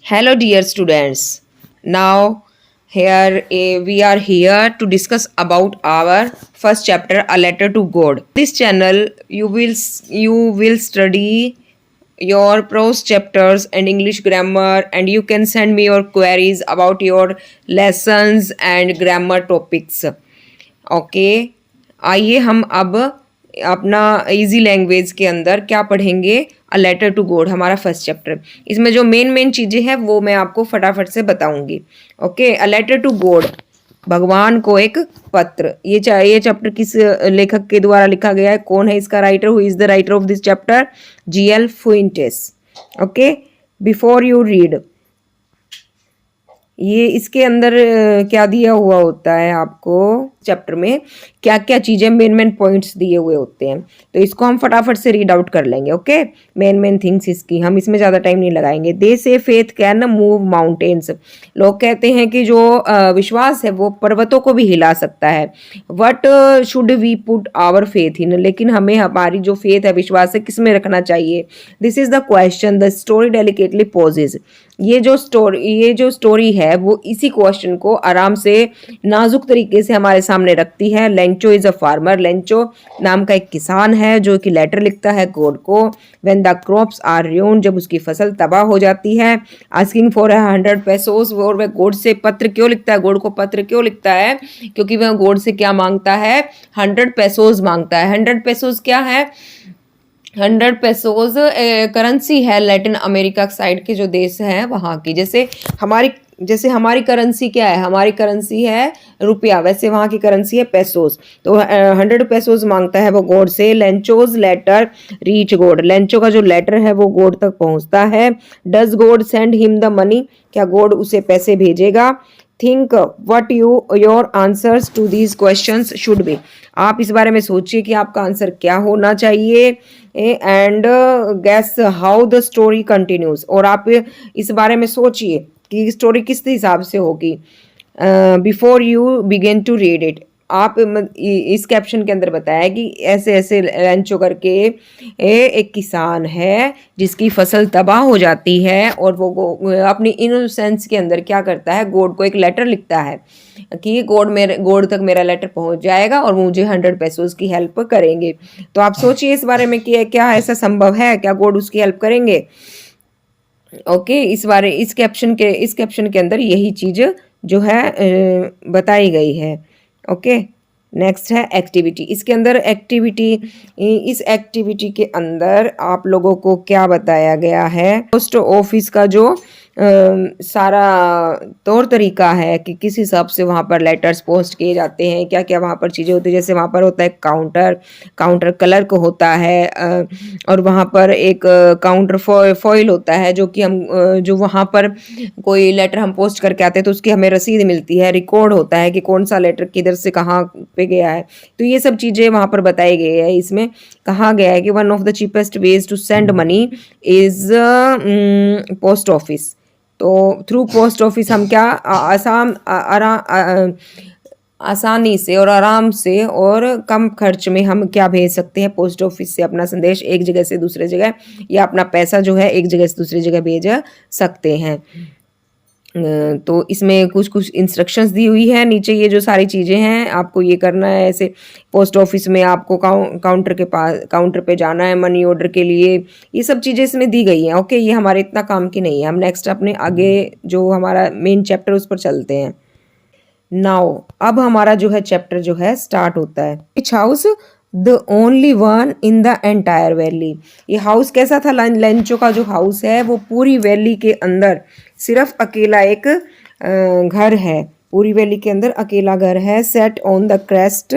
Hello, dear students. Now, we are here to discuss about our first chapter, A Letter to God. This channel, you will study your prose chapters and English grammar, and you can send me your queries about your lessons and grammar topics. Okay, आइए हम अब अपना easy language के अंदर क्या पढ़ेंगे। अ letter to God हमारा first chapter. इसमें जो मेन मेन चीज़ें हैं वो मैं आपको फटाफट से बताऊंगी। Okay, a letter to God, भगवान को एक पत्र। ये चैप्टर किस लेखक के द्वारा लिखा गया है, कौन है इसका writer, who is the writer of this chapter? G L Fuentes. Okay, before you read, ये इसके अंदर क्या दिया हुआ होता है आपको चैप्टर में, क्या क्या चीज़ें मेन मेन पॉइंट्स दिए हुए होते हैं, तो इसको हम फटाफट से रीड आउट कर लेंगे। ओके, मेन मेन थिंग्स इसकी, हम इसमें ज़्यादा टाइम नहीं लगाएंगे। दे से फेथ कैन मूव माउंटेन्स, लोग कहते हैं कि जो विश्वास है वो पर्वतों को भी हिला सकता है। What should we put our faith in, लेकिन हमें हमारी जो फेथ है, विश्वास है, किस में रखना चाहिए? This is the question the story delicately poses. ये जो स्टोरी है वो इसी क्वेश्चन को आराम से नाजुक तरीके से हमारे सामने रखती है। Lencho is a farmer, Lencho नाम का एक किसान है जो कि लेटर लिखता है गॉड को। When the crops are ruined, जब उसकी फसल तबाह हो जाती है। आस्किंग फॉर 100 pesos, और वह गॉड से पत्र क्यों लिखता है, गॉड को पत्र क्यों लिखता है? क्योंकि वह गॉड से क्या मांगता है? 100 pesos मांगता है। 100 pesos क्या है? 100 pesos करेंसी है लैटिन अमेरिका साइड के जो देश हैं वहाँ की। जैसे हमारी करेंसी क्या है? हमारी करेंसी है रुपया, वैसे वहाँ की करेंसी है पेसोस। तो 100 pesos मांगता है वो गॉड से। Lencho's letter reach God, Lencho का जो लेटर है वो गॉड तक पहुँचता है। Does God send him the money, क्या गॉड उसे पैसे भेजेगा? Think what your answers to these questions should be, आप इस बारे में सोचिए कि आपका आंसर क्या होना चाहिए। And guess how the story continues, और आप इस बारे में सोचिए कि स्टोरी किस हिसाब से होगी। Before you begin to read it, आप इस कैप्शन के अंदर बताया कि ऐसे ऐसे लंचो करके एक किसान है जिसकी फसल तबाह हो जाती है, और वो अपनी इनोसेंस के अंदर क्या करता है, गॉड को एक लेटर लिखता है कि गॉड तक मेरा लेटर पहुंच जाएगा और मुझे 100 pesos की हेल्प करेंगे। तो आप सोचिए इस बारे में कि क्या ऐसा संभव है, क्या गॉड उसकी हेल्प करेंगे? ओके, इस कैप्शन के अंदर यही चीज़ जो है बताई गई है। ओके, नेक्स्ट है एक्टिविटी। इसके अंदर इस एक्टिविटी के अंदर आप लोगों को क्या बताया गया है? पोस्ट ऑफिस का जो सारा तौर तरीका है कि किस हिसाब से वहाँ पर लेटर्स पोस्ट किए जाते हैं, क्या क्या वहाँ पर चीज़ें होती है। जैसे वहाँ पर होता है काउंटर क्लर्क होता है, और वहाँ पर एक काउंटर फॉइल होता है जो कि हम जो वहाँ पर कोई लेटर हम पोस्ट करके आते हैं तो उसकी हमें रसीद मिलती है, रिकॉर्ड होता है कि कौन सा लेटर किधर से कहाँ पे गया है। तो ये सब चीज़ें वहाँ पर बताई गई है। इसमें कहा गया है कि one of the cheapest ways to send money is post office. तो थ्रू पोस्ट ऑफिस हम क्या आसानी से और आराम से और कम खर्च में हम क्या भेज सकते हैं? पोस्ट ऑफिस से अपना संदेश एक जगह से दूसरे जगह, या अपना पैसा जो है एक जगह से दूसरी जगह भेज सकते हैं। तो इसमें कुछ कुछ इंस्ट्रक्शंस दी हुई है नीचे। ये जो सारी चीज़ें हैं आपको ये करना है। ऐसे पोस्ट ऑफिस में आपको काउंटर पे जाना है मनी ऑर्डर के लिए, ये सब चीज़ें इसमें दी गई हैं। ओके, ये हमारे इतना काम की नहीं है। हम नेक्स्ट अपने आगे जो हमारा मेन चैप्टर उस पर चलते हैं। नाउ अब हमारा जो है चैप्टर जो है स्टार्ट होता है। विच house the only one in the entire valley, ये हाउस कैसा था? लेंचो का जो हाउस है वो पूरी वैली के अंदर सिर्फ अकेला एक घर है, पूरी वैली के अंदर अकेला घर है। Set on the crest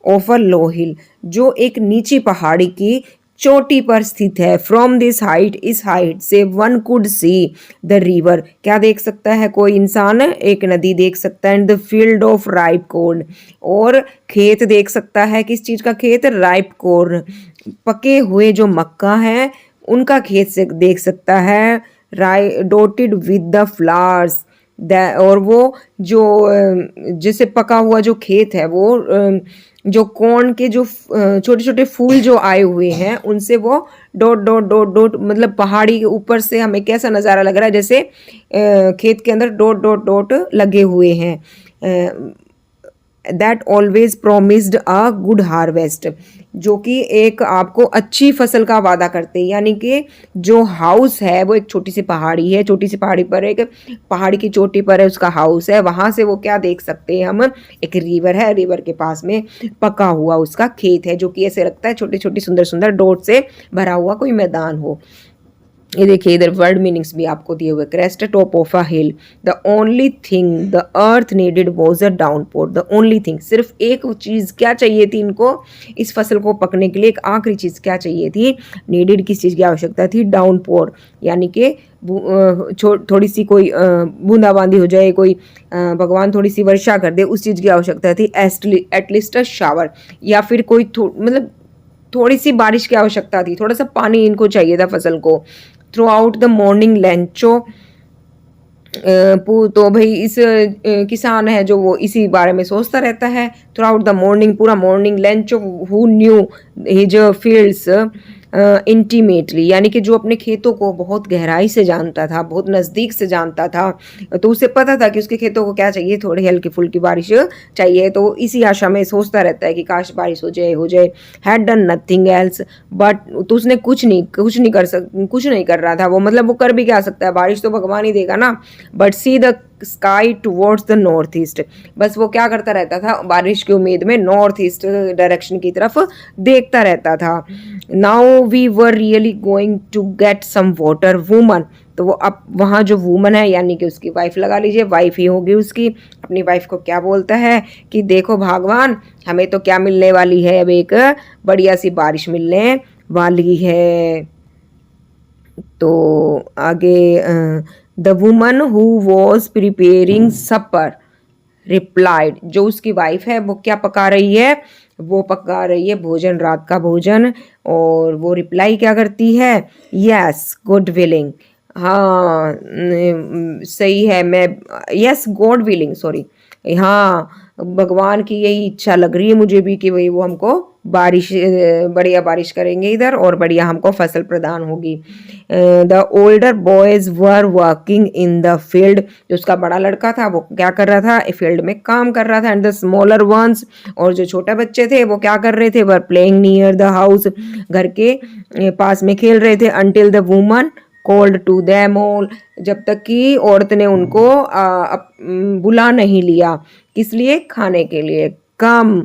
of a low hill, जो एक नीची पहाड़ी की चोटी पर स्थित है। फ्रॉम दिस हाइट, इस हाइट से one could see the river, क्या देख सकता है कोई इंसान? एक नदी देख सकता है। And the field of ripe corn, और खेत देख सकता है। किस चीज़ का खेत? राइप कॉर्न, पके हुए जो मक्का है उनका खेत से देख सकता है। डोटेड विद द फ्लावर्स, और वो जो जैसे पका हुआ जो खेत है वो जो कॉर्न के जो छोटे छोटे फूल जो आए हुए हैं उनसे वो डॉट डॉट डॉट डॉट, मतलब पहाड़ी के ऊपर से हमें कैसा नज़ारा लग रहा है, जैसे खेत के अंदर डॉट डॉट डॉट लगे हुए हैं। That always promised a good harvest, जो कि एक आपको अच्छी फसल का वादा करते हैं। यानी कि जो हाउस है वो एक छोटी सी पहाड़ी है, छोटी सी पहाड़ी पर एक पहाड़ी की चोटी पर है उसका हाउस है, वहाँ से वो क्या देख सकते हैं हम, एक रिवर है, रिवर के पास में पका हुआ उसका खेत है, जो कि ऐसे लगता है छोटी छोटी सुंदर सुंदर डॉट से भरा हुआ कोई मैदान हो। ये देखिए इधर वर्ड मीनिंग्स भी आपको दिए हुए। Crest top of a hill, the only thing the earth needed was a downpour. The only thing, सिर्फ एक चीज़ क्या चाहिए थी इनको इस फसल को पकने के लिए, एक आखिरी चीज़ क्या चाहिए थी, नीडेड किस चीज़ की आवश्यकता थी, डाउनपोर, यानी कि थोड़ी सी कोई बूंदाबांदी हो जाए, कोई भगवान थोड़ी सी वर्षा कर दे, उस चीज़ की आवश्यकता थी। एटलीस्ट अ शावर, या फिर कोई मतलब थोड़ी सी बारिश की आवश्यकता थी, थोड़ा सा पानी इनको चाहिए था फसल को। Through out the morning Lencho, तो भाई इस किसान है जो वो इसी बारे में सोचता रहता है। थ्रू आउट द मॉर्निंग, पूरा morning. Lencho who knew his fields intimately, यानी कि जो अपने खेतों को बहुत गहराई से जानता था, बहुत नज़दीक से जानता था, तो उसे पता था कि उसके खेतों को क्या चाहिए, थोड़ी हल्की फुल्की बारिश चाहिए। तो इसी आशा में सोचता रहता है कि काश बारिश हो जाए हो जाए। Had done nothing else, but तो उसने कुछ नहीं कर रहा था वो, मतलब वो कर भी क्या सकता है, बारिश तो भगवान ही देगा ना। But see the sky towards the north east, बस वो क्या करता रहता था, बारिश की उम्मीद में नॉर्थ ईस्ट डायरेक्शन की तरफ देखता रहता था। Now we were really going to get some water woman, तो वो अब वहाँ जो वुमन है यानी कि उसकी वाइफ लगा लीजिए, वाइफ ही होगी उसकी, अपनी वाइफ को क्या बोलता है कि देखो भगवान हमें तो क्या मिलने वाली है, अब एक बढ़िया सी बारिश मिलने वाली है। तो आगे the woman who was preparing supper replied, जो उसकी वाइफ है वो क्या पका रही है, वो पका रही है भोजन, रात का भोजन। और वो रिप्लाई क्या करती है, यस गुड विलिंग, हाँ सही है, मैं यस गॉड विलिंग, सॉरी, हाँ भगवान की यही इच्छा लग रही है मुझे भी कि भाई वो हमको बारिश बढ़िया बारिश करेंगे इधर और बढ़िया हमको फसल प्रदान होगी। The older boys were working in the field, जो उसका बड़ा लड़का था वो क्या कर रहा था, फील्ड में काम कर रहा था। एंड द स्मॉलर वंस, और जो छोटे बच्चे थे वो क्या कर रहे थे, were playing near the house, घर के पास में खेल रहे थे। Until the woman called to them all, जब तक कि औरत ने उनको बुला नहीं लिया, किस लिए, खाने के लिए। कम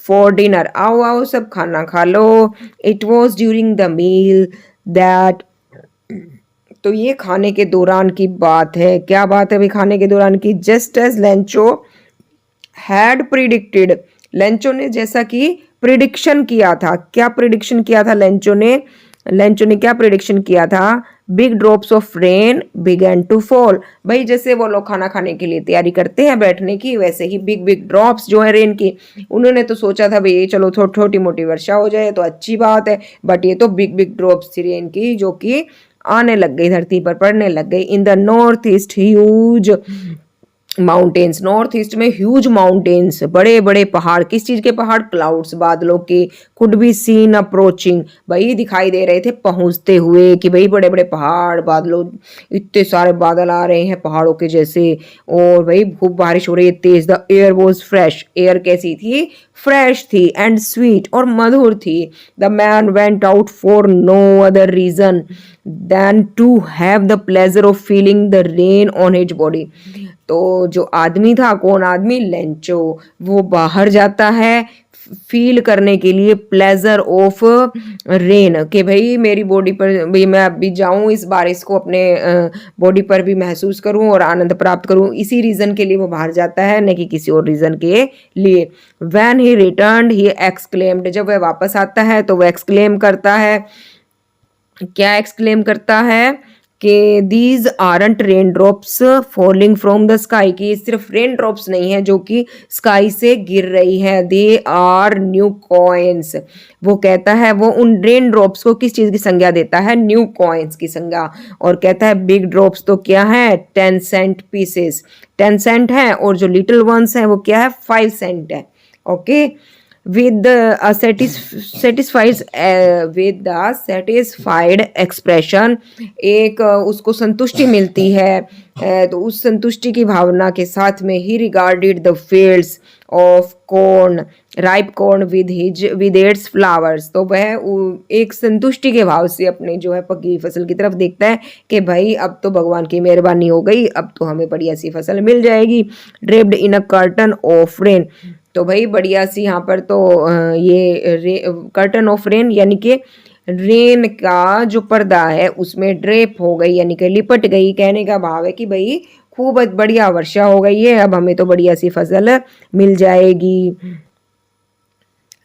फॉर डिनर, आओ आओ सब खाना खा लो। It was during the meal that, तो ये खाने के दौरान की बात है, क्या बात है भाई खाने के दौरान की। Just as Lencho had predicted, Lencho ने जैसा कि प्रिडिक्शन किया था, क्या प्रिडिक्शन किया था लेंचो ने क्या प्रिडिक्शन किया था, big drops of rain began to fall, भाई जैसे वो लोग खाना खाने के लिए तैयारी करते हैं बैठने की, वैसे ही बिग बिग ड्रॉप्स जो है रेन की, उन्होंने तो सोचा था भाई चलो छोटी मोटी वर्षा हो जाए तो अच्छी बात है, बट ये तो बिग बिग ड्रॉप्स थी रेन की जो कि आने लग गई, धरती पर पड़ने लग गई। In the north east huge mountains, north east में ह्यूज माउंटेन्स, बड़े बड़े पहाड़, किस चीज के पहाड़, क्लाउड्स, बादलों के, कुड बी सीन अप्रोचिंग, भाई दिखाई दे रहे थे पहुंचते हुए, कि भाई बड़े बड़े पहाड़, बादलों, इतने सारे बादल आ रहे हैं पहाड़ों के जैसे, और भाई खूब बारिश हो रही है तेज। The air was fresh, air कैसी थी, फ्रेश थी, एंड स्वीट, और मधुर थी। The man went out for no other reason than to have the pleasure of feeling the rain on his body, तो जो आदमी था, कौन आदमी, लेंचो, वो बाहर जाता है फील करने के लिए प्लेजर ऑफ रेन, कि भाई मेरी बॉडी पर भाई मैं अभी जाऊं इस बारिश को अपने बॉडी पर भी महसूस करूं और आनंद प्राप्त करूं, इसी रीजन के लिए वो बाहर जाता है, न कि किसी और रीजन के लिए। When he returned he exclaimed, जब वह वापस आता है तो वह एक्सक्लेम करता है, क्या एक्सक्लेम करता है कि these aren't rain drops falling from the sky, की सिर्फ रेन ड्रॉप्स नहीं है जो कि स्काई से गिर रही है, दे आर न्यू कॉइन्स, वो कहता है वो उन रेन ड्रॉप्स को किस चीज की संज्ञा देता है, न्यू कॉइन्स की संज्ञा, और कहता है बिग ड्रॉप्स तो क्या है, 10 सेंट पीसेस, 10 सेंट है, और जो लिटिल वंस है वो क्या है, 5 सेंट है। Okay, with a satisfied with the satisfied expression, एक उसको संतुष्टि मिलती है, तो उस संतुष्टि की भावना के साथ में ही regarded the fields of corn, ripe corn with its flowers, तो वह एक संतुष्टि के भाव से अपने जो है पकी हुई फसल की तरफ देखता है कि भाई अब तो भगवान की मेहरबानी हो गई, अब तो हमें बढ़िया सी फसल मिल जाएगी। Draped in a curtain of rain, तो भाई बढ़िया सी यहाँ पर तो ये कर्टन ऑफ रेन यानी कि रेन का जो पर्दा है उसमें ड्रेप हो गई यानी कि लिपट गई। कहने का भाव है कि भाई खूब बढ़िया वर्षा हो गई है, अब हमें तो बढ़िया सी फसल मिल जाएगी।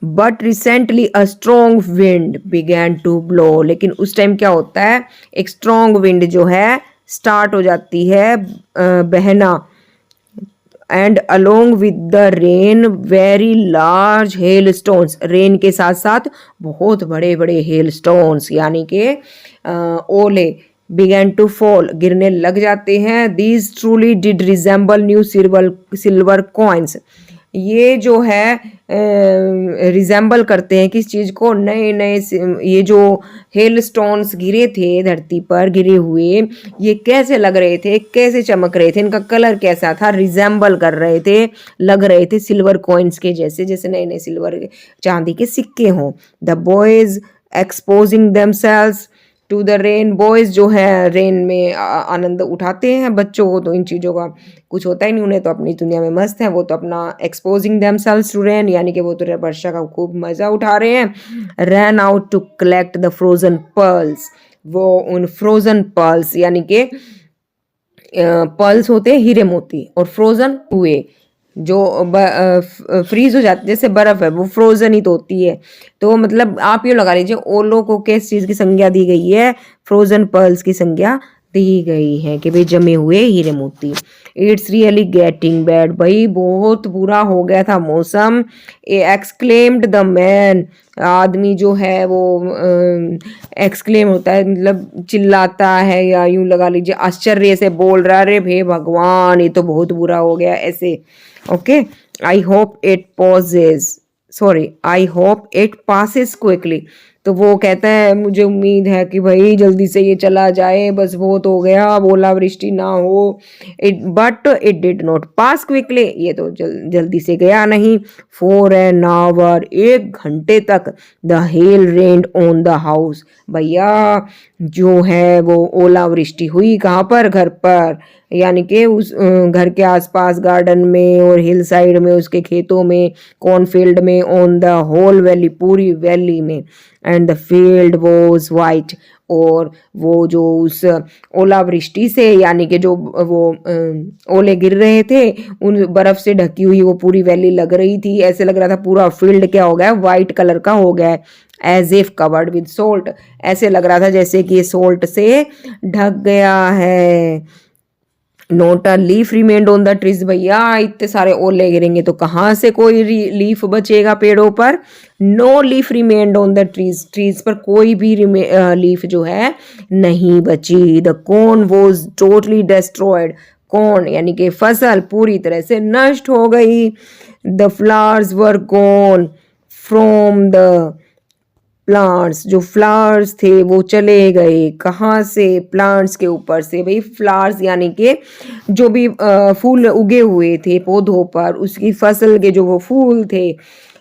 But recently a strong wind began to blow, लेकिन उस टाइम क्या होता है, एक स्ट्रॉन्ग विंड जो है स्टार्ट हो जाती है बहना। And along with the rain very large hail stones, rain के साथ साथ बहुत बड़े बड़े हेल स्टोन्स यानी कि ओले बिगैन टू फॉल, गिरने लग जाते हैं। These truly did resemble new silver coins, ये जो है रिजेंबल करते हैं किस चीज़ को, नए नए ये जो हेल स्टोन्स गिरे थे धरती पर गिरे हुए, ये कैसे लग रहे थे, कैसे चमक रहे थे, इनका कलर कैसा था, रिजेंबल कर रहे थे, लग रहे थे सिल्वर कॉइन्स के जैसे, जैसे नए नए सिल्वर चांदी के सिक्के हों। The boys exposing themselves to the rain, boys जो है रेन में आनंद उठाते हैं, बच्चों को तो इन चीज़ों का कुछ होता ही नहीं, उन्हें तो अपनी दुनिया में मस्त है, वो तो अपना एक्सपोजिंग देमसेल्व्स टू रेन यानी कि वो तो वर्षा का खूब मज़ा उठा रहे हैं। Ran out to collect the frozen pearls, वो उन फ्रोजन पर्ल्स यानी कि पर्ल्स होते हैं हीरे मोती, और फ्रोजन हुए जो फ्रीज हो जाती जैसे बर्फ है वो फ्रोजन ही तो होती है, तो मतलब आप ये लगा लीजिए ओलो को किस चीज़ की संज्ञा दी गई है, फ्रोजन पर्ल्स की संज्ञा दी गई है कि भाई जमे हुए हीरे मोती। इट्स रियली गेटिंग बैड, भाई बहुत बुरा हो गया था मौसम। एक्सक्लेम्ड द मैन, आदमी जो है वो एक्सक्लेम होता है मतलब चिल्लाता है, या यूं लगा लीजिए आश्चर्य से बोल रहा है, अरे भे भगवान ये तो बहुत बुरा हो गया ऐसे। Okay, I hope it pauses, sorry I hope it passes quickly, तो वो कहता है मुझे उम्मीद है कि भाई जल्दी से ये चला जाए, बस बहुत हो गया, ओलावृष्टि ना हो। But it did not pass quickly, ये तो जल्दी से गया नहीं। फॉर एन आवर, 1 घंटे तक the hell rained on the house, भैया जो है वो ओलावृष्टि हुई कहाँ पर, घर पर, यानी कि उस घर के आसपास गार्डन में और हिल साइड में, उसके खेतों में, कॉर्नफील्ड में, ऑन द होल वैली, पूरी वैली में। And the field was white, और वो जो उस ओलावृष्टि से यानी कि जो वो ओले गिर रहे थे उन बर्फ से ढकी हुई वो पूरी वैली लग रही थी, ऐसे लग रहा था पूरा फील्ड क्या हो गया, वाइट कलर का हो गया, as if covered with salt, ऐसे लग रहा था जैसे कि सोल्ट से ढक गया है। Note a leaf remained on the trees, भैया इतने सारे ओले गिरेंगे तो कहाँ से कोई लीफ बचेगा पेड़ों पर। No leaf remained on the trees, trees पर कोई भी लीफ जो है नहीं बची। The corn was totally destroyed, corn यानी कि फसल पूरी तरह से नष्ट हो गई। The flowers were gone from the plants, जो फ्लावर्स थे वो चले गए, कहाँ से, प्लांट्स के ऊपर से, भाई फ्लावर्स यानी कि जो भी फूल उगे हुए थे पौधों पर, उसकी फसल के जो वो फूल थे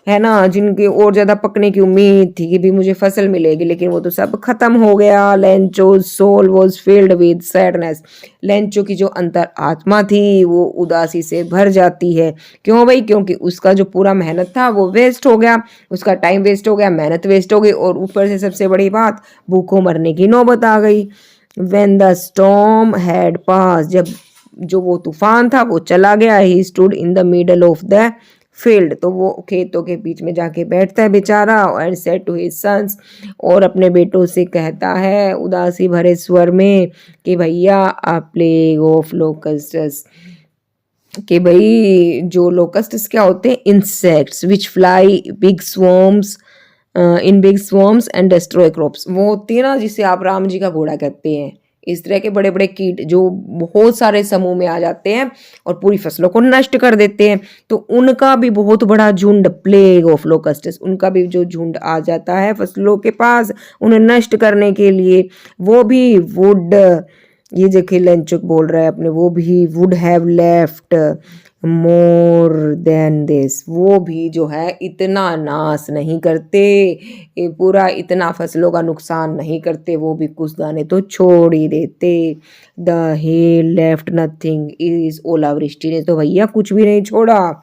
है ना, जिनके और ज़्यादा पकने की उम्मीद थी कि भी मुझे फसल मिलेगी, लेकिन वो तो सब खत्म हो गया। Lencho's soul was filled with sadness, Lencho की जो अंतर आत्मा थी वो उदासी से भर जाती है। क्यों भाई, क्योंकि उसका जो पूरा मेहनत था वो वेस्ट हो गया, उसका टाइम वेस्ट हो गया, मेहनत वेस्ट हो गई, और ऊपर से सबसे बड़ी बात भूखों मरने की नौबत आ गई। व्हेन द स्टॉर्म हैड पास, जब जो वो तूफान था वो चला गया, he stood in the middle of the field, तो वो खेतों के बीच में जाके बैठता है बेचारा, and said to his sons, और अपने बेटों से कहता है उदासी भरे स्वर में कि भैया आ प्लेग ऑफ लोकस्ट्स, कि भाई जो लोकस्ट्स क्या होते हैं, insects which fly big swarms in big swarms and destroy crops, वो होती है ना जिसे आप राम जी का घोड़ा कहते हैं, इस तरह के बड़े बड़े कीट जो बहुत सारे समूह में आ जाते हैं और पूरी फसलों को नष्ट कर देते हैं, तो उनका भी बहुत बड़ा झुंड, प्लेग ऑफ लोकस्ट्स, उनका भी जो झुंड आ जाता है फसलों के पास उन्हें नष्ट करने के लिए, वो भी वुड, ये जो लेंचुक बोल रहा है अपने, वो भी would have left more than this, वो भी जो है इतना नाश नहीं करते, ये पूरा इतना फसलों का नुकसान नहीं करते, वो भी कुछ दाने तो छोड़ ही देते। The hail left nothing is, ओलावृष्टि ने तो भैया कुछ भी नहीं छोड़ा।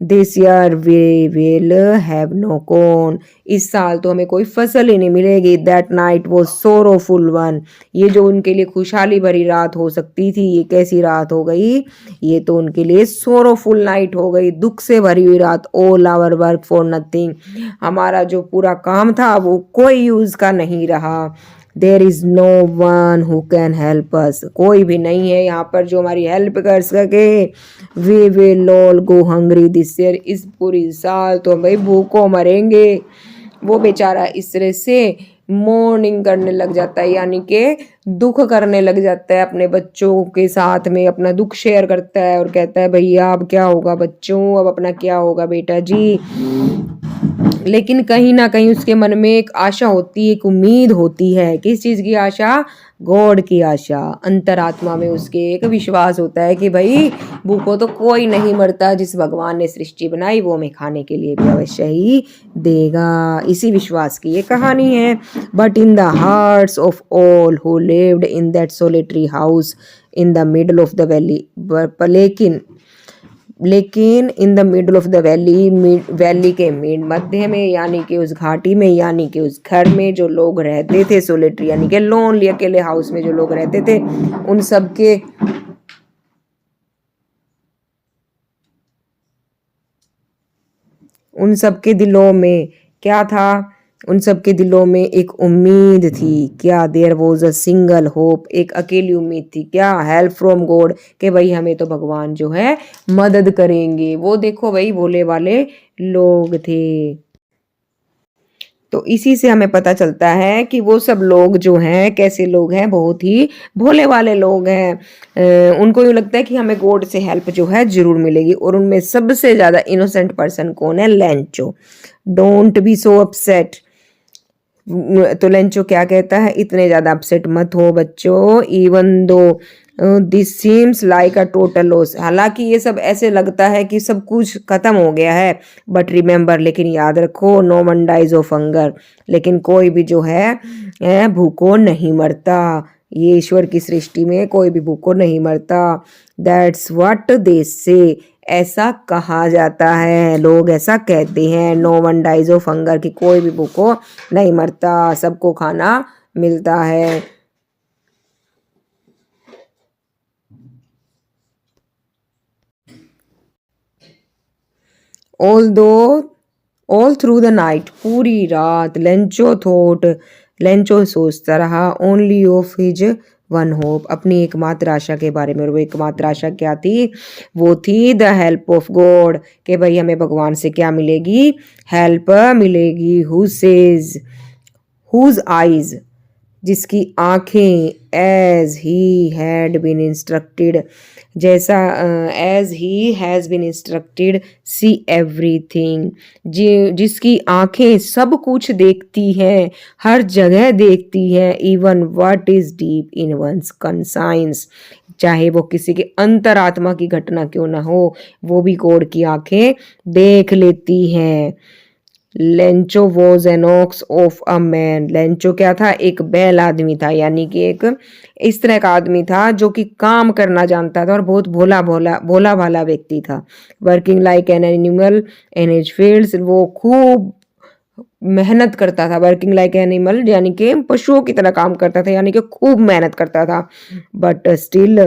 This year we will have no corn, इस साल तो हमें कोई फसल ही नहीं मिलेगी। That night was sorrowful one, ये जो उनके लिए खुशहाली भरी रात हो सकती थी, ये कैसी रात हो गई, ये तो उनके लिए सोरोफुल नाइट हो गई, दुख से भरी हुई रात। All our work for nothing, हमारा जो पूरा काम था वो कोई यूज का नहीं रहा। There is no one who can help us, कोई भी नहीं है यहाँ पर जो हमारी हेल्प कर सके। We will all go hungry this year, इस पूरी साल तो भाई भूखों मरेंगे। वो बेचारा इस तरह से मोर्निंग करने लग जाता है, यानी कि दुख करने लग जाता है, अपने बच्चों के साथ में अपना दुख शेयर करता है और कहता है भैया अब क्या होगा बच्चों, अब अपना क्या होगा बेटा जी। लेकिन कहीं ना कहीं उसके मन में एक आशा होती है, एक उम्मीद होती है। किस चीज़ की आशा? गॉड की आशा। अंतरात्मा में उसके एक विश्वास होता है कि भाई भूखों तो कोई नहीं मरता, जिस भगवान ने सृष्टि बनाई वो हमें खाने के लिए भी अवश्य ही देगा। इसी विश्वास की ये कहानी है। But in the hearts of all who lived in that solitary house in the middle of the valley, लेकिन in the middle of the valley, valley के मध्य में, यानी कि उस घाटी में, यानी कि उस घर में जो लोग रहते थे, सोलिटरी यानी कि लोनली, अकेले हाउस में जो लोग रहते थे, उन सबके दिलों में क्या था? उन सबके दिलों में एक उम्मीद थी। क्या? There was a single hope, एक अकेली उम्मीद थी। क्या? हेल्प फ्रॉम गॉड, कि भाई हमें तो भगवान जो है मदद करेंगे। वो देखो भाई भोले वाले लोग थे। तो इसी से हमें पता चलता है कि वो सब लोग जो हैं कैसे लोग हैं, बहुत ही भोले वाले लोग हैं। उनको यूँ लगता है कि हमें गॉड से हेल्प जो है जरूर मिलेगी। और उनमें सबसे ज़्यादा इनोसेंट पर्सन कौन है? Lencho. Don't be so upset, तो लेंचो क्या कहता है? इतने ज़्यादा अपसेट मत हो बच्चों। Even though this seems like a total loss, हालांकि ये सब ऐसे लगता है कि सब कुछ खत्म हो गया है, बट रिमेंबर, लेकिन याद रखो, no one dies of hunger, लेकिन कोई भी जो है भूखों नहीं मरता। ये ईश्वर की सृष्टि में कोई भी भूखों नहीं मरता। दैट्स व्हाट दे से, ऐसा कहा जाता है, लोग ऐसा कहते हैं। No one dies of hunger, कि कोई भी भूखों नहीं मरता, सबको खाना मिलता है। ऑल थ्रू द नाइट, पूरी रात लेंचो सोचता रहा only of his one hope, अपनी एकमात्र आशा के बारे में। और वो एकमात्र आशा क्या थी? वो थी द हेल्प ऑफ गॉड, कि भाई हमें भगवान से क्या मिलेगी? हेल्प मिलेगी। हुज आईज, जिसकी आंखें, as he had been instructed, जैसा as he has been instructed, see everything, जिसकी आंखें सब कुछ देखती हैं, हर जगह देखती हैं। Even what is deep in one's conscience, चाहे वो किसी के अंतरात्मा की घटना क्यों ना हो, वो भी गॉड की आंखें देख लेती हैं। Lencho was an ox of a man, Lencho क्या था? एक बैल आदमी था, यानी कि एक इस तरह का आदमी था जो कि काम करना जानता था और बहुत भोला भाला व्यक्ति था। Working like an animal in his fields, वो खूब मेहनत करता था। वर्किंग लाइक एनिमल यानी कि पशुओं की तरह काम करता था, यानी कि खूब मेहनत करता था। But still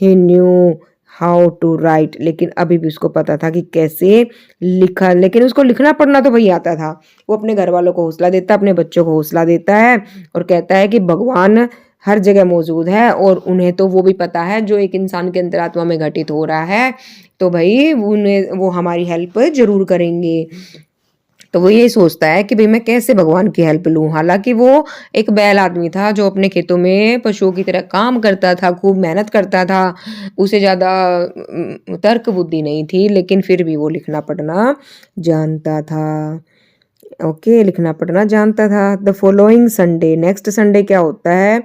he knew how to write, लेकिन अभी भी उसको पता था कि कैसे लिखा, लेकिन उसको लिखना पढ़ना तो वही आता था। वो अपने घर वालों को हौसला देता, अपने बच्चों को हौसला देता है और कहता है कि भगवान हर जगह मौजूद है और उन्हें तो वो भी पता है जो एक इंसान के अंतरात्मा में घटित हो रहा है, तो भाई उन्हें वो हमारी हेल्प जरूर करेंगे। तो वो ये सोचता है कि भाई मैं कैसे भगवान की हेल्प लूँ। हालाँकि वो एक बैल आदमी था जो अपने खेतों में पशुओं की तरह काम करता था, खूब मेहनत करता था। उसे ज़्यादा तर्क बुद्धि नहीं थी, लेकिन फिर भी वो लिखना पढ़ना जानता था। ओके, लिखना पढ़ना जानता था। The following Sunday, next Sunday क्या होता है,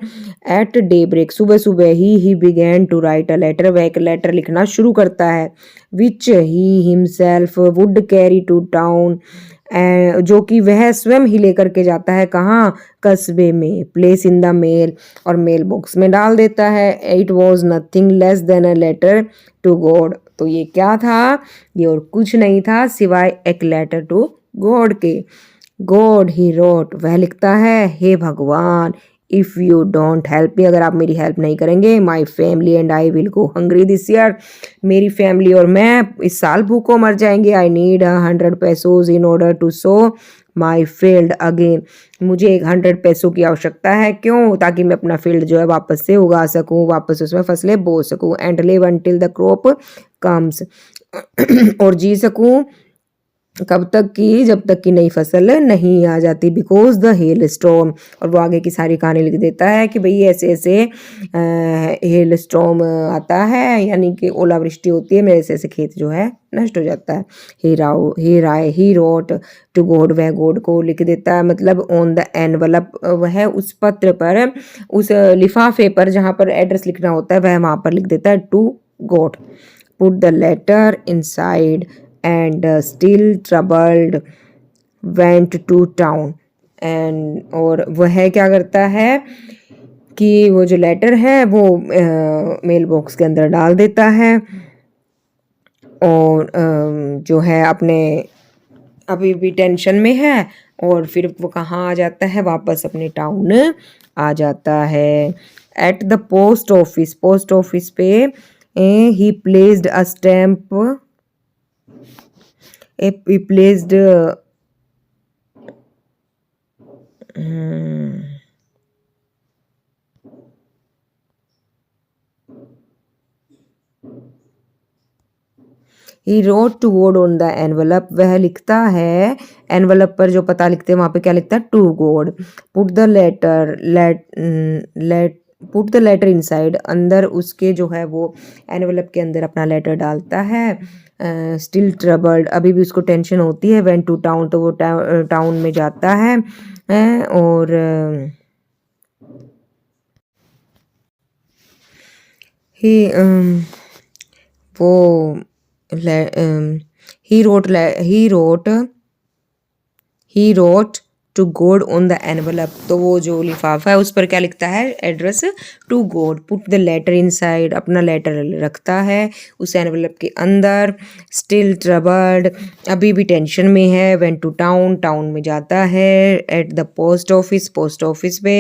एट डे ब्रेक, सुबह सुबह ही began to write a letter, वह एक लेटर लिखना शुरू करता है, which he himself would carry to town, जो कि वह स्वयं ही लेकर के जाता है कहाँ, कस्बे में, प्लेस इन द मेल, और मेल बॉक्स में डाल देता है। It was nothing less than a letter to God, तो ये क्या था, ये और कुछ नहीं था सिवाय एक लेटर टू गॉड के। गॉड ही रोट, वह लिखता है, हे भगवान, if you don't help me, अगर आप मेरी हेल्प नहीं करेंगे, my family and I will go hungry this year, मेरी फैमिली और मैं इस साल भूखों मर जाएंगे। I need 100 pesos in order to sow my field again, मुझे 100 पैसों की आवश्यकता है, क्यों, ताकि मैं अपना फील्ड जो है वापस से उगा सकूं, वापस उसमें फसलें बो सकूं, and live until the crop comes, और जी सकूं कब तक की, जब तक की नई फसल नहीं आ जाती, बिकॉज द हेल स्टॉर्म, और वो आगे की सारी कहानी लिख देता है कि भाई ऐसे ऐसे हेल स्टॉर्म आता है, यानी कि ओलावृष्टि होती है, मेरे ऐसे खेत जो है नष्ट हो जाता है। ही रोट टू गॉड, वह गॉड को लिख देता है, मतलब ऑन द एनवलप, वह उस पत्र पर, उस लिफाफे पर जहाँ पर एड्रेस लिखना होता है वह वहाँ पर लिख देता है to God, put the letter inside and still troubled went to town, and और वह क्या करता है कि वो जो लेटर है वो मेल बॉक्स के अंदर डाल देता है, और जो है अपने अभी भी टेंशन में है, और फिर वो कहाँ आ जाता है, वापस अपने टाउन आ जाता है। एट द पोस्ट ऑफिस पे he placed a stamp, he placed he wrote to God on the envelope, वह लिखता है एनवलप पर, जो पता लिखते हैं वहां पे क्या लिखता है, to God, put the letter inside, अंदर उसके जो है वो एनवलप के अंदर अपना लेटर डालता है। स्टिल ट्रबल्ड, अभी भी उसको टेंशन होती है। वेंट टू टाउन, तो वो टाउन में जाता है, और ही वो he wrote to God on the envelope, तो वो जो लिफाफा है उस पर क्या लिखता है, address to God, put the letter inside, अपना लेटर रखता है उस एनवलप के अंदर। स्टिल ट्रबल्ड, अभी भी टेंशन में है। वेंट टू टाउन, टाउन में जाता है। एट द पोस्ट ऑफिस पे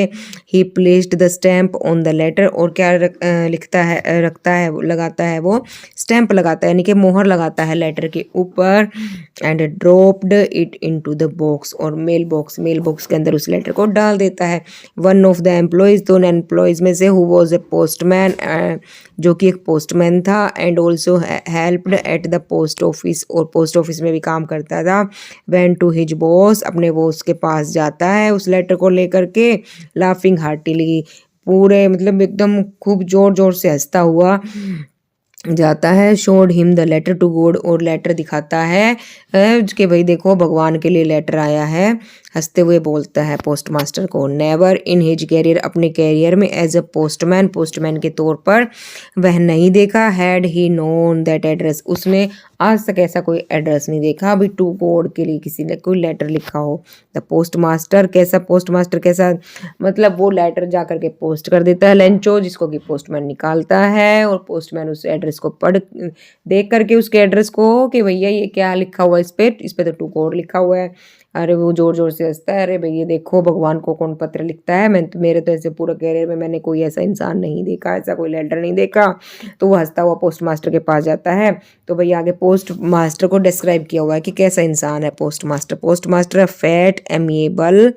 he placed the stamp on the letter, और क्या लिखता है, रखता है, लगाता है, वो स्टैम्प लगाता है, यानी कि मोहर लगाता है लेटर के ऊपर। And dropped it into the box, और मेल बॉक्स के अंदर उस लेटर को डाल देता है। वन ऑफ द एम्प्लॉयज, दोनों एम्प्लॉयज में से, हु वॉज ए पोस्टमैन, जो कि एक पोस्टमैन था, and also helped at the post office, और पोस्ट ऑफिस में भी काम करता था। वेंट टू हिज बॉस, अपने बॉस के पास जाता है उस लेटर को लेकर के, लाफिंग हार्टिली, पूरे मतलब एकदम खूब जोर जोर से हंसता हुआ जाता है। Showed him the letter to God, और लेटर दिखाता है कि भाई देखो भगवान के लिए लेटर आया है, हंसते हुए बोलता है पोस्ट मास्टर को। नेवर इन हिज कैरियर, अपने कैरियर में एज अ पोस्टमैन के तौर पर वह नहीं देखा। Had he known that address, उसने आज तक ऐसा कोई एड्रेस नहीं देखा अभी टू गॉड के लिए किसी ने कोई लेटर लिखा हो। द पोस्ट मास्टर कैसा, मतलब वो लेटर जा करके पोस्ट कर देता है लंचो, जिसको कि पोस्टमैन निकालता है, और पोस्टमैन उस एड्रेस को देख करके उसके एड्रेस को, कि भैया ये क्या लिखा हुआ है इस पे तो टू गॉड लिखा हुआ है। अरे वो जोर जोर से हंसता है, अरे भैया देखो भगवान को कौन पत्र लिखता है, मेरे तो ऐसे पूरा कैरियर में मैंने कोई ऐसा इंसान नहीं देखा, ऐसा कोई लेटर नहीं देखा। तो वो हंसता हुआ पोस्ट मास्टर के पास जाता है। तो भैया आगे पोस्ट मास्टर को डिस्क्राइब किया हुआ है कि कैसा इंसान है post master fat amiable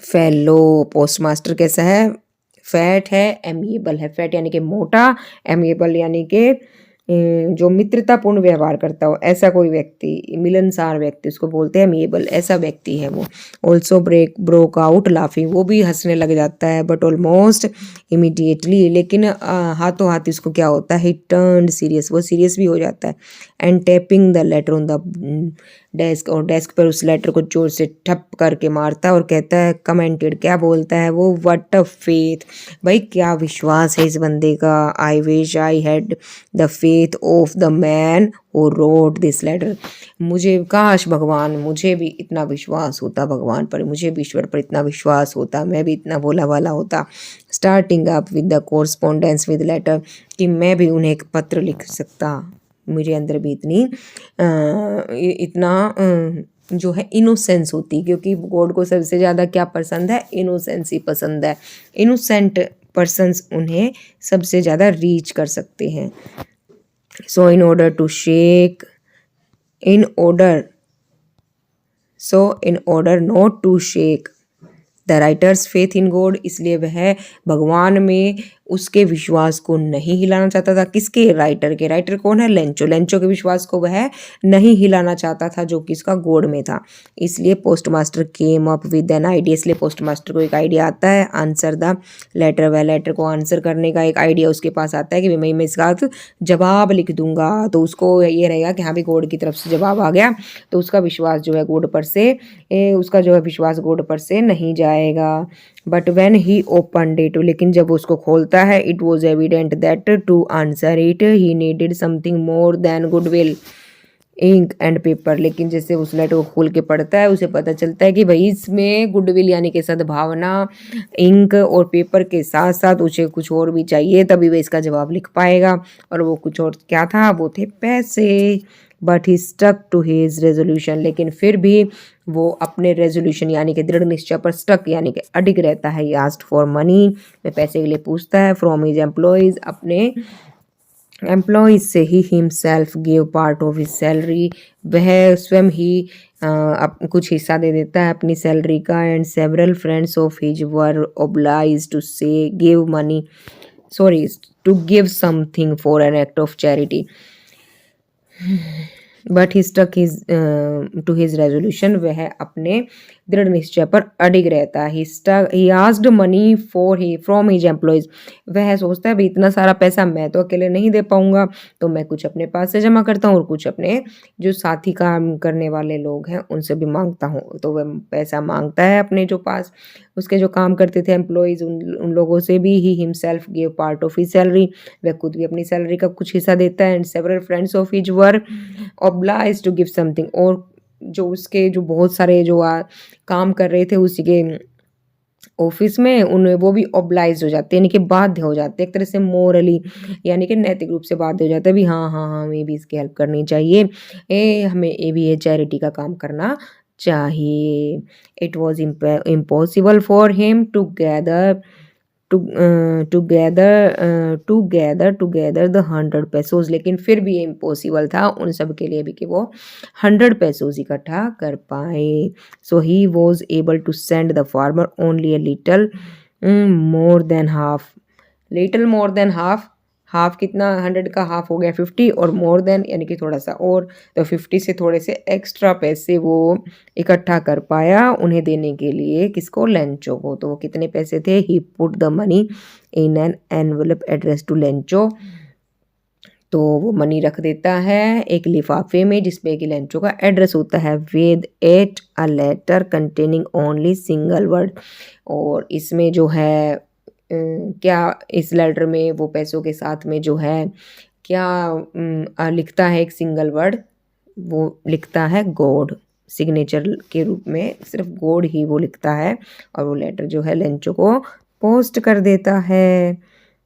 fellow, post master कैसा है, फैट है, एमिएबल है, फैट यानी कि मोटा, एमिएबल यानी कि जो मित्रतापूर्ण व्यवहार करता हो, ऐसा कोई व्यक्ति, मिलनसार व्यक्ति, उसको बोलते हैं अमीएबल, ऐसा व्यक्ति है वो। ऑल्सो ब्रोक आउट लाफिंग, वो भी हंसने लग जाता है, बट ऑलमोस्ट इमीडिएटली, लेकिन हाथों हाथ इसको क्या होता है, टर्न सीरियस, वो सीरियस भी हो जाता है। And tapping the later on the desk, और डेस्क पर उस लेटर को जोर से ठप करके मारता है और कहता है, कमेंटेड, क्या बोलता है वो, व्हाट अ फेथ, भाई क्या विश्वास है इस बंदे का। I wish I had the faith of the man who wrote this letter, मुझे काश भगवान, मुझे भी इतना विश्वास होता भगवान पर, मुझे भी ईश्वर पर इतना विश्वास होता, मैं भी इतना भोला भाला होता। Starting up with the correspondence with letter, कि मैं भी उन्हें एक पत्र लिख सकता, मेरे अंदर भी इतना जो है इनोसेंस होती, क्योंकि गॉड को सबसे ज़्यादा क्या पसंद है, इनोसेंस ही पसंद है। इनोसेंट पर्सन्स उन्हें सबसे ज़्यादा रीच कर सकते हैं। So in order not to shake the writer's faith in God, इसलिए वह भगवान में उसके विश्वास को नहीं हिलाना चाहता था। किसके, राइटर के। राइटर कौन है, लेंचो। लेंचो के विश्वास को वह नहीं हिलाना चाहता था, जो कि इसका गॉड में था। इसलिए post master came up with an idea, इसलिए पोस्ट मास्टर को एक आइडिया आता है, आंसर द लेटर, वह लेटर को आंसर करने का एक आइडिया उसके पास आता है कि मैं इसका जवाब लिख दूंगा, तो उसको ये रहेगा कि हाँ भी गॉड की तरफ से जवाब आ गया, तो उसका विश्वास जो है गॉड पर से, उसका जो है विश्वास गॉड पर से नहीं जाएगा। But when he opened it, लेकिन जब उसको खोलता है, it was evident that to answer it he needed something more than goodwill, ink and paper, लेकिन जैसे उस लेटर को खोल के पढ़ता है, उसे पता चलता है कि भाई इसमें गुडविल यानी कि सद्भावना, इंक और पेपर के साथ साथ उसे कुछ और भी चाहिए, तभी वह इसका जवाब लिख पाएगा। और वो कुछ और क्या था, वो थे पैसे। But he stuck to his resolution, लेकिन फिर भी वो अपने रेजोल्यूशन यानी कि दृढ़ निश्चय पर स्टक यानी कि अडिग रहता है। ही आस्क्ड फॉर मनी, वह पैसे के लिए पूछता है, फ्रॉम हिज एम्प्लॉयज, अपने एम्प्लॉयज से he himself give part of his salary, वह स्वयं ही कुछ हिस्सा दे देता है अपनी सैलरी का। And several friends of his were obliged to say give money, sorry, to give something for an act of charity, but he stuck his to his resolution, वह अपने दृढ़ निश्चय पर अडिग रहता है। He asked money from his employees, वह सोचता है भाई इतना सारा पैसा मैं तो अकेले नहीं दे पाऊंगा, तो मैं कुछ अपने पास से जमा करता हूँ और कुछ अपने जो साथी काम करने वाले लोग हैं उनसे भी मांगता हूँ। तो वह पैसा मांगता है अपने जो पास उसके जो काम करते थे एम्प्लॉयज, उन लोगों से भी। He himself give part of his salary, वह खुद भी अपनी सैलरी का कुछ हिस्सा देता है। And several friends of his were obliged to give something, और जो उसके जो बहुत सारे जो काम कर रहे थे उसी के ऑफिस में, उन्हें वो भी ऑब्लाइज हो जाते हैं, यानी कि बाध्य हो जाते हैं एक तरह से, मोरली यानी कि नैतिक रूप से बाध्य हो जाता है भी हाँ हाँ हाँ हमें भी इसकी हेल्प करनी चाहिए, हमें ये भी चैरिटी का काम करना चाहिए। It was impossible for him to gather together the 100 pesos, लेकिन फिर भी ये इम्पॉसिबल था उन सब के लिए भी कि वो 100 पैसोज इकट्ठा कर पाए। So he was able to send the farmer only a little more than half, little more than half, half कितना, 100 का हाफ हो गया 50, और मोर देन यानी कि थोड़ा सा और, तो 50 से थोड़े से एक्स्ट्रा पैसे वो इकट्ठा कर पाया उन्हें देने के लिए, किसको, लेंचो को। तो वो कितने पैसे थे, he put the money in an envelope address to Lencho, तो वो मनी रख देता है एक लिफाफे में जिसपे कि लेंचो का एड्रेस होता है, with it a letter containing only single word, और इसमें जो है क्या, इस लेटर में वो पैसों के साथ में जो है क्या लिखता है, एक सिंगल वर्ड, वो लिखता है गॉड, सिग्नेचर के रूप में सिर्फ गॉड ही वो लिखता है, और वो लेटर जो है लेंचो को पोस्ट कर देता है,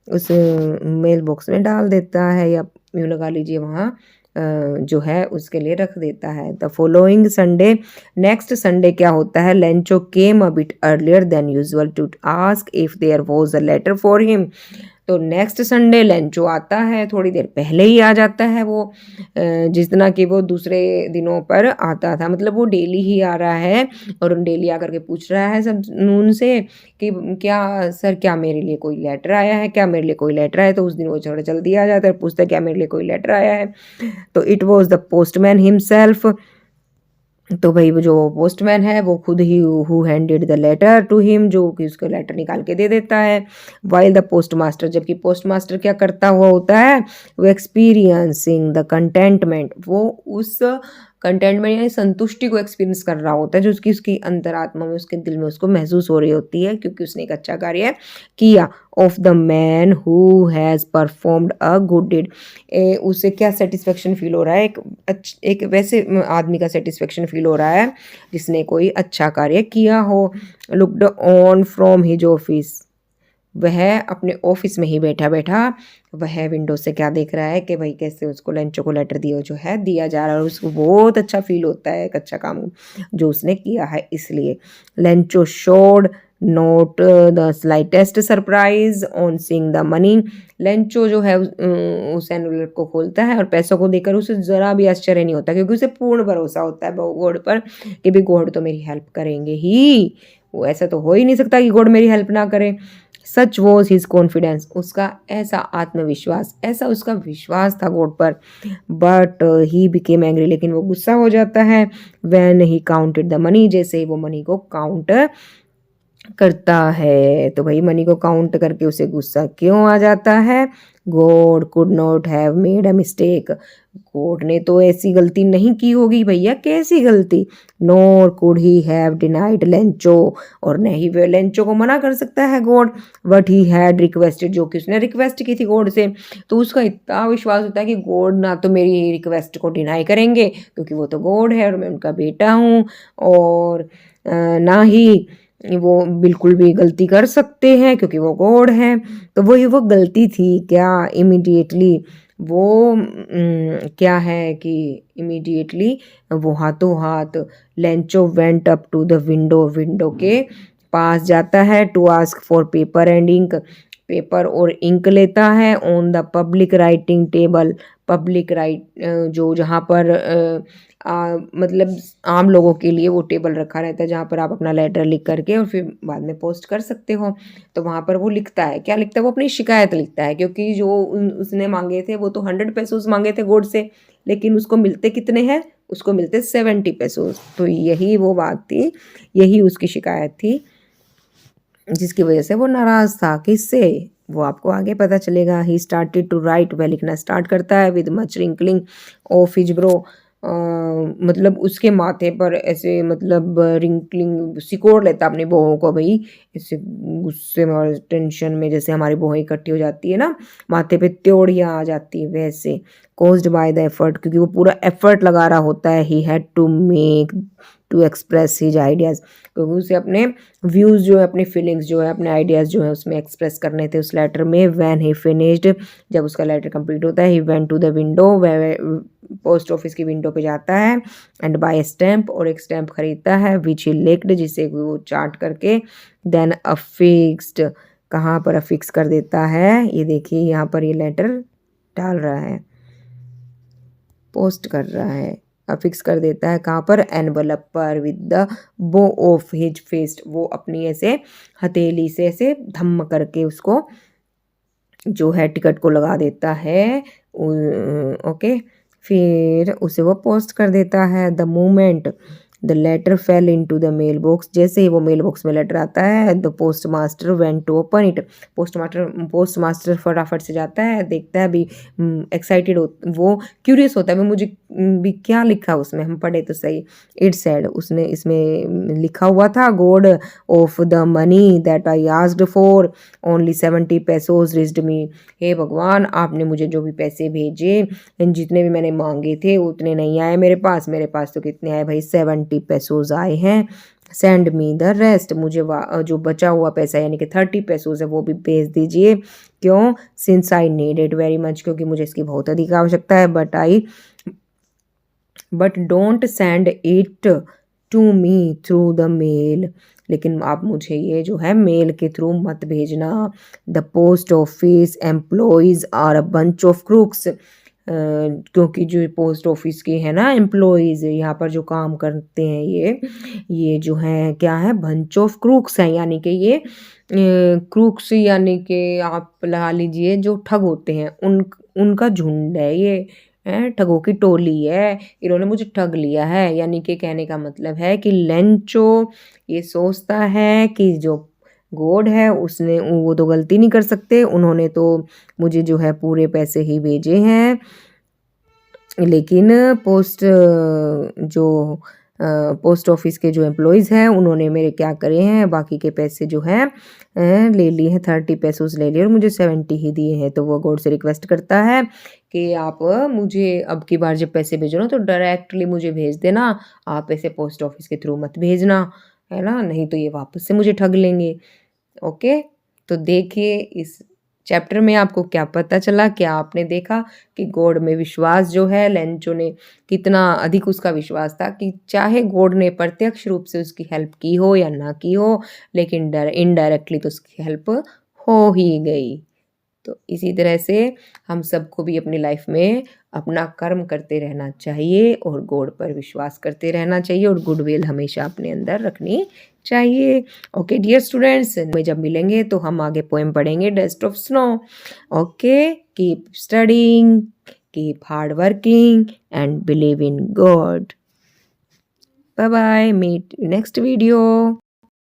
उस मेल बॉक्स में डाल देता है, या यूँ लगा लीजिए वहाँ जो है उसके लिए रख देता है। The following Sunday, next Sunday क्या होता है, Lencho came a bit earlier than usual to ask if there was a letter for him, तो नेक्स्ट संडे लेंचो आता है, थोड़ी देर पहले ही आ जाता है वो, जितना कि वो दूसरे दिनों पर आता था, मतलब वो डेली ही आ रहा है और डेली आकर के पूछ रहा है सब नून से कि क्या सर, क्या मेरे लिए कोई लेटर आया है, क्या मेरे लिए कोई लेटर आया है। तो उस दिन वो थोड़ा जल्दी आ जाता है, पूछता है क्या मेरे लिए कोई लेटर आया है। तो it was the postman himself. तो भाई वो जो पोस्टमैन है वो खुद ही who handed the letter to him, जो कि उसको लेटर निकाल के दे देता है। वाइल द पोस्ट मास्टर, जबकि पोस्ट मास्टर क्या करता हुआ होता है, वो एक्सपीरियंसिंग द कंटेंटमेंट, वो उस कंटेंटमेंट यानी संतुष्टि को एक्सपीरियंस कर रहा होता है जो उसकी उसकी अंतरात्मा में, उसके दिल में उसको महसूस हो रही होती है, क्योंकि उसने एक अच्छा कार्य किया। Of the man who has performed a good deed, उसे क्या सेटिस्फेक्शन फील हो रहा है, एक वैसे आदमी का सेटिस्फेक्शन फील हो रहा है जिसने कोई अच्छा कार्य किया हो। Looked on from his office, वह अपने ऑफिस में ही बैठा बैठा वह विंडो से क्या देख रहा है कि भाई कैसे उसको लेंचो को लेटर दिया जो है दिया जा रहा है, और उसको बहुत अच्छा फील होता है, एक अच्छा काम जो उसने किया है। इसलिए Lencho showed note the slightest surprise on seeing the money, Lencho जो है उस एनवलप को खोलता है और पैसों को देखकर उसे ज़रा भी आश्चर्य नहीं होता, क्योंकि उसे पूर्ण भरोसा होता है गॉड पर कि भी गॉड तो मेरी हेल्प करेंगे ही, वो ऐसा तो हो ही नहीं सकता कि गॉड मेरी हेल्प ना करे। सच वॉज हिज कॉन्फिडेंस, उसका ऐसा आत्मविश्वास, ऐसा उसका विश्वास था गॉड पर। बट ही बिकेम एंग्री, लेकिन वो गुस्सा हो जाता है। When he counted the money, जैसे ही वो मनी को काउंट करता है। तो भाई मनी को काउंट करके उसे गुस्सा क्यों आ जाता है? God could not have made a mistake, God ने तो ऐसी गलती नहीं की होगी भैया, कैसी गलती? Nor could he have denied Lencho, और नहीं वह लेंचो को मना कर सकता है God. But he had requested, जो कि उसने रिक्वेस्ट की थी गॉड से, तो उसका इतना विश्वास होता है कि गॉड ना तो मेरी रिक्वेस्ट को डिनाई करेंगे, क्योंकि वो तो गॉड है और मैं उनका बेटा हूँ, और ना ही वो बिल्कुल भी गलती कर सकते हैं क्योंकि वो गॉड हैं। तो वो गलती थी क्या? इमीडिएटली वो क्या है कि इमीडिएटली वो हाथों हाथ Lencho went up to the window, window के पास जाता है, to ask for paper and ink, paper और इंक लेता है। On the public writing table, public write जो जहाँ पर मतलब आम लोगों के लिए वो टेबल रखा रहता है जहाँ पर आप अपना लेटर लिख करके और फिर बाद में पोस्ट कर सकते हो। तो वहाँ पर वो लिखता है, क्या लिखता है? वो अपनी शिकायत लिखता है, क्योंकि जो उसने मांगे थे वो तो 100 पैसोज मांगे थे गॉड से, लेकिन उसको मिलते कितने हैं? उसको मिलते 70 पैसोज। तो यही वो बात थी, यही उसकी शिकायत थी जिसकी वजह से वो नाराज था। किससे? वो आपको आगे पता चलेगा। ही स्टार्टेड टू राइट, वह लिखना स्टार्ट करता है। With much wrinkling of his bro, मतलब उसके माथे पर ऐसे मतलब रिंकलिंग सिकोड़ लेता अपनी बहों को भाई, इससे गुस्से में और टेंशन में, जैसे हमारी बहों इकट्ठी हो जाती है ना, माथे पे त्योड़ियाँ आ जाती है वैसे। कॉज्ड बाय द एफर्ट, क्योंकि वो पूरा एफर्ट लगा रहा होता है। He had to make to express his ideas, क्योंकि उसे अपने व्यूज़ जो है, अपनी फीलिंग्स जो है, अपने आइडियाज़ जो है उसमें एक्सप्रेस करने थे उस लेटर में। व्हेन ही फिनिश्ड, जब उसका लेटर कंप्लीट होता है, he went to the window, वह पोस्ट ऑफिस की विंडो पे जाता है, एंड बाय स्टैम्प, और एक स्टैम्प खरीदता है, विच ही लिक्ड, जिसे वो चार्ट करके देन अफिक्स्ड, कहाँ पर अफिक्स कर देता है? ये देखिए यहाँ पर ये लेटर डाल रहा है, पोस्ट कर रहा है, अफिक्स कर देता है कहाँ पर? एनवलप पर। विद द बो ऑफ हिज फिस्ट, वो अपनी ऐसे हथेली से ऐसे धम्म करके उसको जो है टिकट को लगा देता है। ओके, फिर उसे वो पोस्ट कर देता है। The moment the letter fell into the mail box, जैसे ही वो मेल बॉक्स में लेटर आता है, the postmaster went to open it, postmaster फटाफट से जाता है, देखता है भी, एक्साइटेड हो, वो क्यूरियस होता है भी मुझे भी क्या लिखा उसमें, हम पढ़े तो सही। इट सेड, उसने इसमें लिखा हुआ था, God of the money that I asked for only 70 pesos reached me, हे भगवान आपने मुझे जो भी पैसे भेजे, जितने भी मैंने मांगे थे उतने नहीं आए मेरे पास तो कितने आए भाई? 70 पैसोज आए हैं। सेंड मी द रेस्ट, मुझे जो बचा हुआ पैसा यानी कि 30 पैसोज है वो भी भेज दीजिए। क्यों? Since I need it very much, क्योंकि मुझे इसकी बहुत अधिक आवश्यकता है। But don't send it to me through the mail, लेकिन आप मुझे ये जो है मेल के थ्रू मत भेजना। The post office employees are a bunch of crooks, क्योंकि जो पोस्ट ऑफिस के हैं ना एम्प्लॉयज़, यहाँ पर जो काम करते हैं ये जो हैं क्या है, बंच ऑफ क्रूक्स हैं, यानी कि ये क्रूक्स यानी कि आप लगा लीजिए जो ठग होते हैं उनका झुंड है ये, हैं ठगों की टोली है, इन्होंने मुझे ठग लिया है। यानी कि कहने का मतलब है कि लेंचो ये सोचता है कि जो गॉड है उसने, वो तो गलती नहीं कर सकते, उन्होंने तो मुझे जो है पूरे पैसे ही भेजे हैं, लेकिन पोस्ट ऑफिस के जो एम्प्लॉयज़ हैं उन्होंने मेरे क्या करे हैं, बाकी के पैसे जो हैं ले लिए हैं, 30 पैसोस ले लिए और मुझे 70 ही दिए हैं। तो वो गॉड से रिक्वेस्ट करता है कि आप मुझे अब की बार जब पैसे भेजो ना तो डायरेक्टली मुझे भेज देना, आप ऐसे पोस्ट ऑफिस के थ्रू मत भेजना, है ना, नहीं तो ये वापस से मुझे ठग लेंगे। ओके, तो देखिए इस चैप्टर में आपको क्या पता चला, क्या आपने देखा कि गॉड में विश्वास जो है, लेंचो ने कितना अधिक उसका विश्वास था कि चाहे गॉड ने प्रत्यक्ष रूप से उसकी हेल्प की हो या ना की हो, लेकिन इनडायरेक्टली तो उसकी हेल्प हो ही गई। तो इसी तरह से हम सबको भी अपनी लाइफ में अपना कर्म करते रहना चाहिए और गॉड पर विश्वास करते रहना चाहिए और गुडविल हमेशा अपने अंदर रखनी चाहिए। ओके डियर स्टूडेंट्स, में जब मिलेंगे तो हम आगे पोएम पढ़ेंगे dust of snow. Okay, keep studying, keep hard working and believe in God. Bye bye, meet next video.